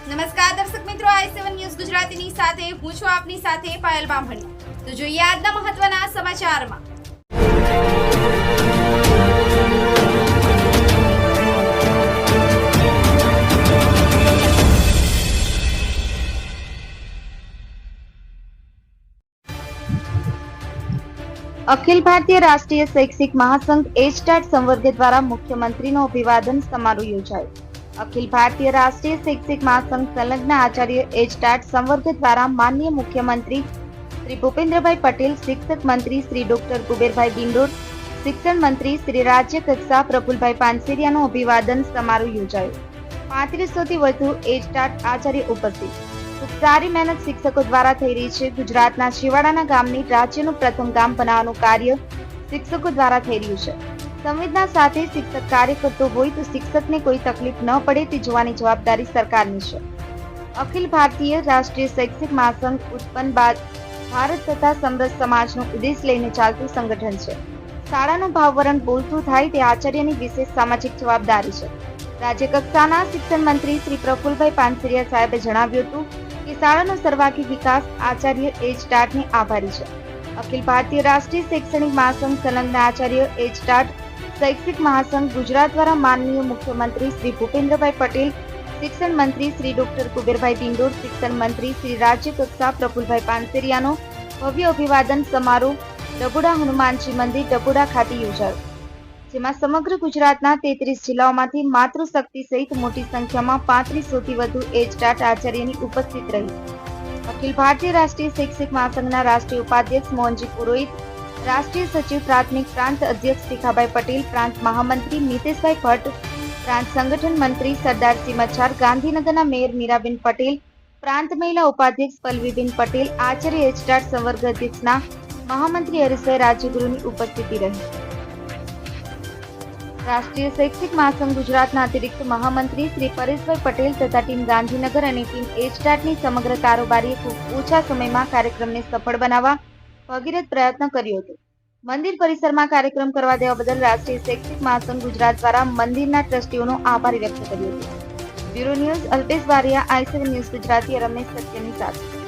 નમસ્કાર દર્શક મિત્રો, i7 ન્યૂઝ ગુજરાતીની સાથે હું છું આપની સાથે પાયલ બામણી। તો જોઈએ આજના મહત્વના સમાચારમાં। અખિલ ભારતીય રાષ્ટ્રીય શૈક્ષિક મહાસંઘ એચટાટ સંવર્ગ દ્વારા મુખ્યમંત્રીનો અભિવાદન સમારોહ યોજાયો। અખિલ ભારતીય રાષ્ટ્રીય શૈક્ષિક મહાસંઘ સંલગ્ન આચાર્ય એચટાટ સંવર્ગ દ્વારા માનનીય મુખ્યમંત્રી શ્રી ભૂપેન્દ્રભાઈ પટેલ, શિક્ષક મંત્રી શ્રી ડોક્ટર કુબેરભાઈ ડિંડોર, શિક્ષણ મંત્રી શ્રી રાજ્ય કક્ષા પ્રફુલભાઈ પાનસેરિયાનો અભિવાદન સમારોહ યોજાયો। 3500 થી વધુ એચટાટ આચાર્ય ઉપસ્થિત। ખૂબ સારી મહેનત શિક્ષકો દ્વારા થઈ રહી છે। ગુજરાતના છેવાડાના ગામની રાજ્યનું પ્રથમ ગામ બનાવવાનું કાર્ય શિક્ષકો દ્વારા થઈ રહ્યું છે। સંવેદના સાથે શિક્ષક કાર્ય કરતો હોય તો શિક્ષકને કોઈ તકલીફ ન પડે તે જોવાની જવાબદારી સરકારની છે। અખિલ ભારતીય રાષ્ટ્રીય શૈક્ષિક મહાસંઘ ઉત્પન્ન બાદ ભારત તથા સમરસ સમાજનો ઉદ્દેશ લઈને ચાલતું સંગઠન છે। શાળાનું ભાવવરણ બોલતું થાય તે આચાર્યની વિશેષ સામાજિક જવાબદારી છે। રાજ્ય કક્ષાના શિક્ષણ મંત્રી શ્રી પ્રફુલભાઈ પાનસેરિયા સાહેબે જણાવ્યું હતું કે શાળાનો સર્વાંગી વિકાસ આચાર્ય એચટાટને આભારી છે। અખિલ ભારતીય રાષ્ટ્રીય શૈક્ષણિક મહાસંઘ સંલગ્ન આચાર્ય એચટાટ શૈક્ષિક મહાસંઘ ગુજરાત દ્વારા માનનીય મુખ્યમંત્રી શ્રી ભૂપેન્દ્રભાઈ પટેલ, શિક્ષણ મંત્રી શ્રી ડોક્ટર કુબેરભાઈ ડિંડોર, શિક્ષણ મંત્રી શ્રી રાજ્ય કક્ષા પ્રફુલભાઈ પાનસેરિયાનો ભવ્ય અભિવાદન સમારોહ ડબુડા હનુમાનજી મંદિર ડબુડા ખાતે યોજાયો, જેમાં સમગ્ર ગુજરાતના 33 જિલ્લાઓમાંથી માતૃશક્તિ સહિત મોટી સંખ્યામાં 3500 થી વધુ એચટાટ આચાર્યની ઉપસ્થિત રહી। અખિલ ભારતીય રાષ્ટ્રીય શૈક્ષિક મહાસંઘના રાષ્ટ્રીય ઉપાધ્યક્ષ મોહનજી પુરોહિત, રાષ્ટ્રીય સચિવ પ્રાથમિક પ્રાંત અધ્યક્ષ શિખાભાઈ પટેલ, પ્રાંત મહામંત્રી મિતેશભાઈ ભટ્ટ, પ્રાંત સંગઠન મંત્રી સરદારસિંહ મચ્છાર, ગાંધીનગરના મેયર મીરાબેન પટેલ, પ્રાંત મહિલા ઉપાધ્યક્ષ પલ્લવીબેન પટેલ, આચાર્ય એચટાટ સંવર્ગ અધ્યક્ષના મહામંત્રી હરીશભાઈ રાજ્યગુરુની ઉપસ્થિતિ રહી। રાષ્ટ્રીય શૈક્ષિક મહાસંઘ ગુજરાતના અતિરિક્ત મહામંત્રી શ્રી પરેશભાઈ પટેલ તથા ટીમ ગાંધીનગર અને ટીમ એચટાટની સમગ્ર કારોબારીએ ખૂબ ઓછા સમયમાં કાર્યક્રમને સફળ બનાવવા ભગીરથ પ્રયત્ન કર્યો હતો। મંદિર પરિસરમાં કાર્યક્રમ કરવા દેવા બદલ રાષ્ટ્રીય શૈક્ષિક મહાસંઘ ગુજરાત દ્વારા મંદિરના ટ્રસ્ટીઓનો આભાર વ્યક્ત કર્યો હતો। Bureau news Alpesh Bariya, i7 news Gujarati, Ramesh સત્યની સાથે।